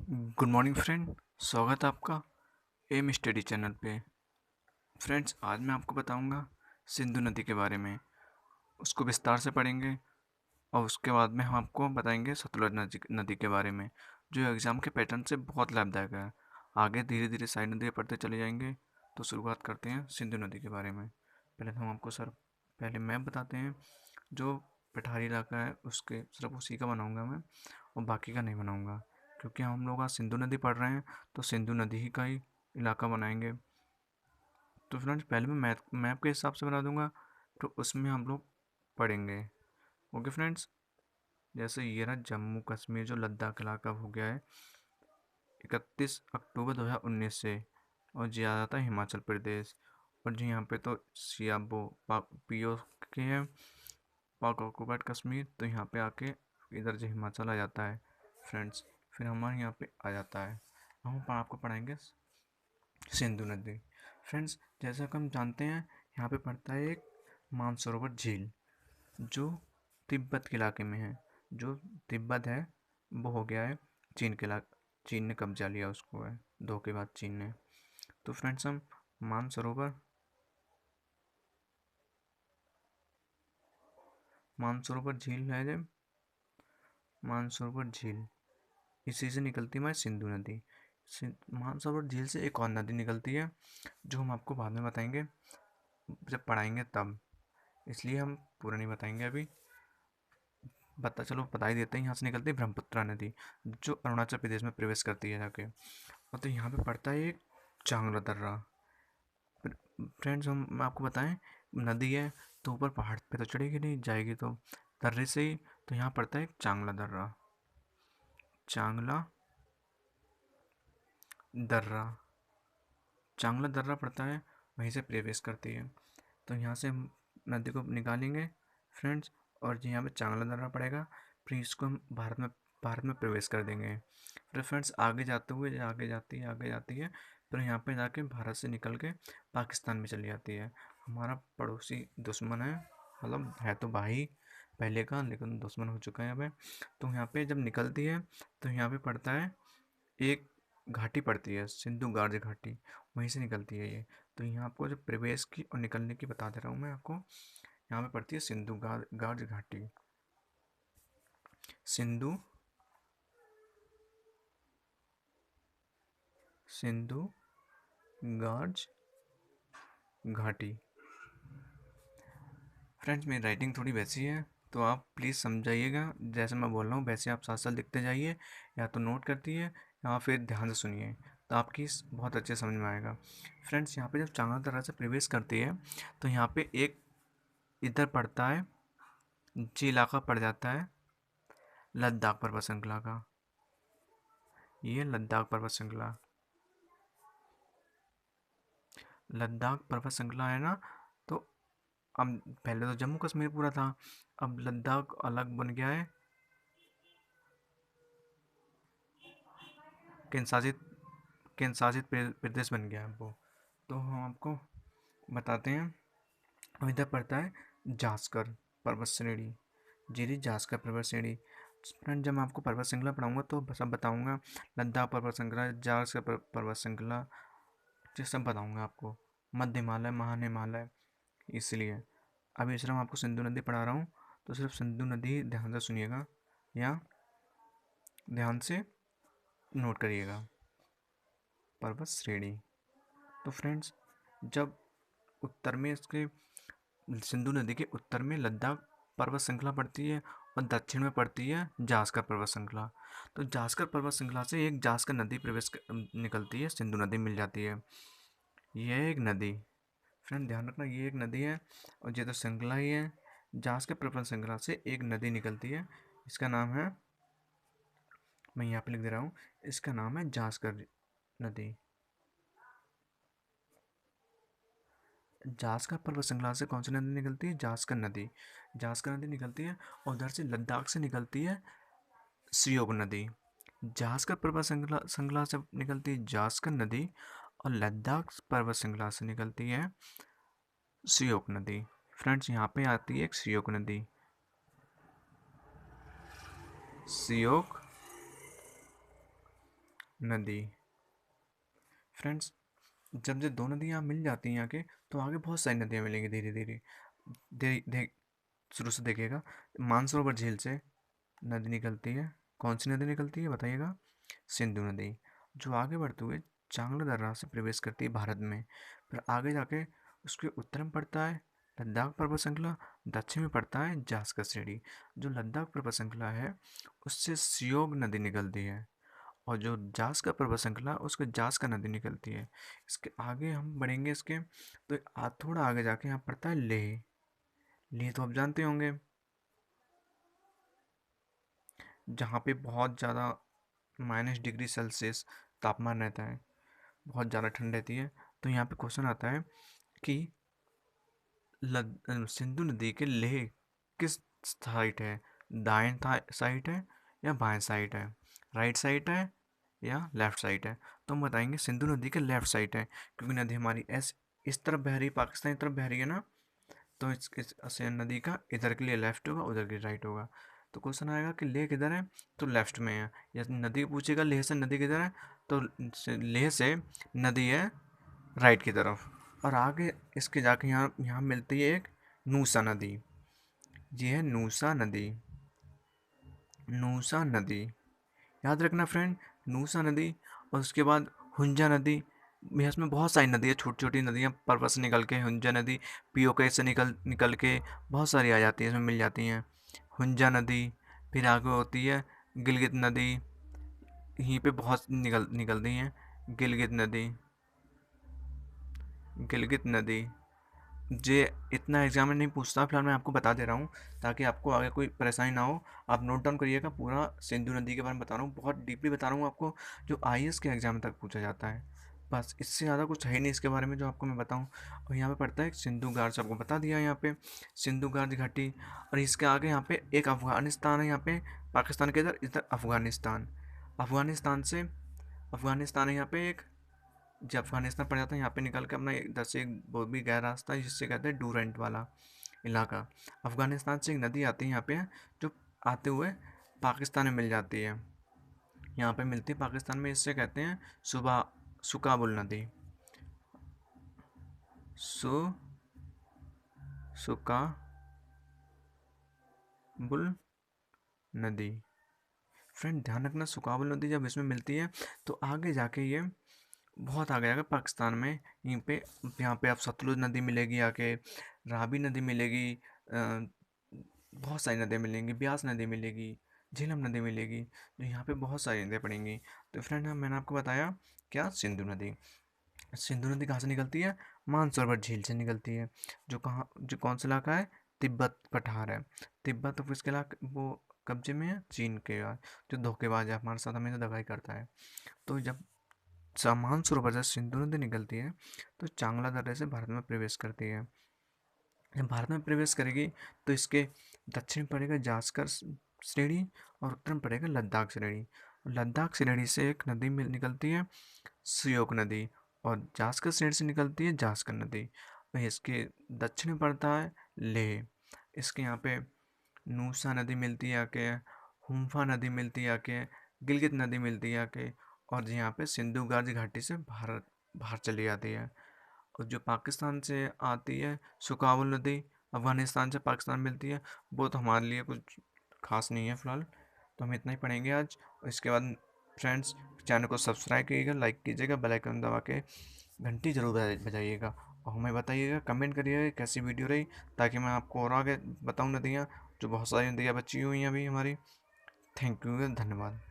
Good morning friend. स्वागत है आपका एम स्टडी चैनल पे। फ्रेंड्स, आज मैं आपको बताऊंगा सिंधु नदी के बारे में। उसको विस्तार से पढ़ेंगे और उसके बाद में हम आपको बताएंगे सतलुज नदी के बारे में, जो एग्ज़ाम के पैटर्न से बहुत लाभदायक है। आगे धीरे धीरे सारी नदियाँ पढ़ते चले जाएंगे। तो शुरुआत करते हैं सिंधु नदी के बारे में। पहले तो हम आपको पहले मैप बताते हैं। जो पठारी इलाका है उसके सिर्फ उसी का बनाऊंगा मैं, और बाकी का नहीं बनाऊंगा, क्योंकि हम लोग आज सिंधु नदी पढ़ रहे हैं तो सिंधु नदी ही का ही इलाका बनाएंगे। तो फ्रेंड्स, पहले मैं मैप मैप के हिसाब से बना दूंगा, तो उसमें हम लोग पढ़ेंगे। Okay friends. जैसे ये रहा जम्मू कश्मीर, जो लद्दाख इलाका हो गया है 31 अक्टूबर 2019 से, और ये आ जाता है हिमाचल प्रदेश। और जी यहाँ पे तो सियाबो पाक पीओ के है, पाक ऑक्यूपाइड कश्मीर, तो यहाँ पे आके इधर जो हिमाचल आ जाता है फ्रेंड्स। फिर हमारे यहाँ पे आ जाता है, हम आपको पढ़ाएंगे सिंधु नदी। फ्रेंड्स, जैसा कि हम जानते हैं, यहाँ पे पड़ता है एक मानसरोवर झील, जो तिब्बत के इलाके में है। जो तिब्बत है वो हो गया है चीन के इलाके। चीन ने कब्जा लिया उसको है, धोखेबाज चीन ने। तो फ्रेंड्स, हम मानसरोवर मानसरोवर झील है जब, मानसरोवर झील इसी से निकलती है हमारी सिंधु नदी। मानसरोवर झील से एक और नदी निकलती है, जो हम आपको बाद में बताएंगे जब पढ़ाएंगे तब, इसलिए हम पूरा नहीं बताएंगे अभी। बता ही देते हैं। यहाँ से निकलती है ब्रह्मपुत्रा नदी, जो अरुणाचल प्रदेश में प्रवेश करती है जाके। और तो यहाँ पे पड़ता है एक चांगला दर्रा। फ्रेंड्स, हम आपको बताएं, नदी है तो ऊपर पहाड़ पे तो चढ़ेगी नहीं, जाएगी तो दर्रे से ही। तो यहाँ पड़ता है एक चांगला दर्रा, चांगला दर्रा, चांगला दर्रा पड़ता है, वहीं से प्रवेश करती है। तो यहाँ से हम नदी को निकालेंगे फ्रेंड्स, और यहाँ पे चांगला दर्रा पड़ेगा। फिर इसको हम भारत में प्रवेश कर देंगे। फिर फ्रेंड्स, आगे जाते हुए आगे जाती है, फिर यहाँ पे जाके भारत से निकल के पाकिस्तान में चली जाती है। हमारा पड़ोसी दुश्मन है, मतलब है तो भाई पहले का, लेकिन दुश्मन हो चुका है यहाँ पे। तो यहाँ पे जब निकलती है तो यहाँ पे पड़ता है एक घाटी पड़ती है, सिंधु गार्ज घाटी, वहीं से निकलती है ये। तो यहाँ आपको जो प्रवेश की और निकलने की बता दे रहा हूँ मैं आपको। यहाँ पे पड़ती है सिंधु गार्ज घाटी, सिंधु सिंधु गार्ज घाटी। फ्रेंड्स, मेरी राइटिंग थोड़ी वैसी है, तो आप प्लीज़ समझाइएगा। जैसे मैं बोल रहा हूँ वैसे आप साथ साथ लिखते जाइए, या तो नोट करती है या फिर ध्यान से सुनिए, तो आपकी बहुत अच्छे समझ में आएगा। फ्रेंड्स, यहाँ पे जब चांगला दर्रा से प्रवेश करती है तो यहाँ पे एक इधर पड़ता है, जी इलाका पड़ जाता है लद्दाख पर्वत श्रृंखला का। ये लद्दाख पर्वत श्रृंखला, लद्दाख पर्वत श्रृंखला है ना। तो अब पहले तो जम्मू कश्मीर पूरा था, अब लद्दाख अलग बन गया है, केंद्र शासित प्रदेश बन गया है वो। तो हम आपको बताते हैं। और इधर पड़ता है जास्कर पर्वत श्रेणी, जिरी जास्कर पर्वत श्रेणी। फ्रेंड, जब मैं आपको पर्वत श्रृंखला पढ़ाऊंगा तो सब बताऊंगा, लद्दाख पर्वत श्रृंखला, जास्कर पर्वत श्रृंखला, ये सब बताऊंगा आपको, मध्य हिमालय, महान हिमालय, इसलिए। अभी सिर्फ आपको सिंधु नदी पढ़ा रहा हूँ, तो सिर्फ सिंधु नदी ध्यान से सुनिएगा या ध्यान से नोट करिएगा। पर्वत श्रेणी। तो फ्रेंड्स, जब उत्तर में इसके सिंधु नदी के उत्तर में लद्दाख पर्वत श्रृंखला पड़ती है, और दक्षिण में पड़ती है जास्कर पर्वत श्रृंखला। तो जास्कर पर्वत श्रृंखला से एक जास्कर नदी निकलती है, सिंधु नदी मिल जाती है। यह एक नदी, फ्रेंड ध्यान रखना, ये एक नदी है, और ये तो श्रृंखला ही है। जास्कर पर्वत श्रृंखला से एक नदी निकलती है, इसका नाम है, मैं यहाँ पे लिख दे रहा हूँ, इसका नाम है जास्कर नदी। जास्कर पर्वत श्रृंखला से कौन सी नदी निकलती है? जास्कर नदी, जास्कर नदी निकलती है। और उधर से लद्दाख से निकलती है सियोग नदी। जास्कर पर्वत श्रृंखला श्रृंखला से निकलती है जास्कर नदी, और लद्दाख पर्वत श्रृंखला से निकलती है सियोक नदी। फ्रेंड्स, यहाँ पे आती है एक सियोक नदी, सियोक नदी। फ्रेंड्स, जब ये दो नदियाँ मिल जाती हैं आगे, तो आगे बहुत सारी नदियाँ मिलेंगी धीरे धीरे। शुरू से देखिएगा, मानसरोवर झील से नदी निकलती है। कौन सी नदी निकलती है बताइएगा? सिंधु नदी, जो आगे बढ़ते हुए चांगला दर्रा से प्रवेश करती है भारत में। फिर आगे जाके उसके उत्तर में पड़ता है लद्दाख पर्वत श्रृंखला, दक्षिण में पड़ता है जास्कर श्रेणी। जो लद्दाख पर्वत श्रृंखला है उससे सियोग नदी निकलती है, और जो जास्कर पर्वत श्रृंखला उसके जास्कर नदी निकलती है। इसके आगे हम बढ़ेंगे इसके, तो थोड़ा आगे जाके यहाँ पड़ता है लेह। लेह तो आप जानते होंगे, जहाँ पे बहुत ज़्यादा -डिग्री सेल्सियस तापमान रहता है, बहुत ज़्यादा ठंड रहती है। तो यहाँ पे क्वेश्चन आता है कि सिंधु नदी के लेह किस साइड है? दाएं साइड है या बाएं साइड है? राइट साइड है या लेफ्ट साइड है? तो हम बताएंगे सिंधु नदी के लेफ्ट साइड है, क्योंकि नदी हमारी इस तरफ बह रही, पाकिस्तान की तरफ बह रही है ना। तो इस नदी का इधर के लिए लेफ्ट होगा, उधर के राइट होगा। तो क्वेश्चन आएगा कि लेह किधर है, तो लेफ्ट में है। या नदी पूछेगा लेह से नदी किधर है, तो लेह से नदी है राइट की तरफ। और आगे इसके जाके यहाँ यहाँ मिलती है एक नूसा नदी। ये है नूसा नदी। नूसा नदी याद रखना फ्रेंड, नूसा नदी। और उसके बाद हुंजा नदी। भैया इसमें बहुत सारी नदी है, छोटी छोटी नदियाँ पर्वत से निकल के। हुंजा नदी पीओके से निकल निकल के बहुत सारी आ जाती है, इसमें मिल जाती हैं। हुंजा नदी, फिर आगे होती है गिलगित नदी। यहीं पे बहुत निकलती हैं। गिलगित नदी, गिलगित नदी। जे इतना एग्जाम में नहीं पूछता, फिलहाल मैं आपको बता दे रहा हूँ ताकि आपको आगे कोई परेशानी ना हो। आप नोट डाउन करिएगा, पूरा सिंधु नदी के बारे में बता रहा हूँ, बहुत डीपली बता रहा हूँ आपको, जो आईएएस के एग्जाम तक पूछा जाता है। बस इससे ज़्यादा कुछ है नहीं इसके बारे में जो आपको मैं बताऊँ। और यहाँ पे पड़ता है सिंधु घाट, आपको बता दिया यहाँ पे सिंधु घाट घाटी। और इसके आगे यहाँ पे एक अफगानिस्तान है, यहाँ पे पाकिस्तान के इधर इधर अफगानिस्तान। अफगानिस्तान है यहाँ पे एक। जब अफगानिस्तान पड़ जाता है यहाँ पे निकल के अपना इधर से एक बहुत भी गहरा रास्ता है, जिससे कहते हैं डूरेंट वाला इलाका। अफगानिस्तान से एक नदी आती है यहाँ पे, जो आते हुए पाकिस्तान में मिल जाती है। यहाँ पे मिलती है पाकिस्तान में, इससे कहते हैं सुकाबुल नदी। सुकाबुल नदी। फ्रेंड ध्यान रखना, सुकाबुल नदी जब इसमें मिलती है तो आगे जाके ये बहुत आगे जाकर पाकिस्तान में यहीं पे, यहाँ पे आप सतलुज नदी मिलेगी आके, रावी नदी मिलेगी, बहुत सारी नदियाँ मिलेंगी, ब्यास नदी मिलेगी, झेलम नदी मिलेगी। तो यहाँ पे बहुत सारी नदियाँ पड़ेंगी। तो फ्रेंड मैंने आपको बताया क्या, सिंधु नदी। सिंधु नदी कहाँ से निकलती है? मानसरोवर झील से निकलती है, जो कौन सा इलाका है? तिब्बत पठार है। तिब्बत तो किसके इलाके, वो कब्जे में है चीन के, जो धोखेबाज है, हमारे साथ हमेशा दगाई करता है। तो जब मानसरोवर से सिंधु नदी निकलती है तो चांगला दर्रे से भारत में प्रवेश करती है। जब भारत में प्रवेश करेगी तो इसके दक्षिण पड़ेगा जास्कर श्रेणी, और उत्तर में पड़ेगा लद्दाख श्रेणी। लद्दाख श्रेणी से एक नदी निकलती है सियोक नदी, और जास्कर श्रेणी से निकलती है जास्कर नदी। वही इसके दक्षिण में पड़ता है लेह। इसके यहाँ पे नूसा नदी मिलती है आके, हुम्फा नदी मिलती है आके, गिलगित नदी मिलती है आके, और यहाँ पे सिंधु गाज घाटी से भारत बाहर चली जाती है। और जो पाकिस्तान से आती है सुकावल नदी, अफगानिस्तान से पाकिस्तान मिलती है, वो तो हमारे लिए कुछ खास नहीं है फ़िलहाल। तो हम इतना ही पढ़ेंगे आज, और इसके बाद फ्रेंड्स चैनल को सब्सक्राइब कीजिएगा, लाइक कीजिएगा, बेल आइकन दबा के घंटी जरूर बजाइएगा, और हमें बताइएगा, कमेंट करिएगा कैसी वीडियो रही, ताकि मैं आपको और आगे बताऊँ नदियाँ, जो बहुत सारी नदियाँ बची हुई हैं अभी हमारी। थैंक यू, धन्यवाद।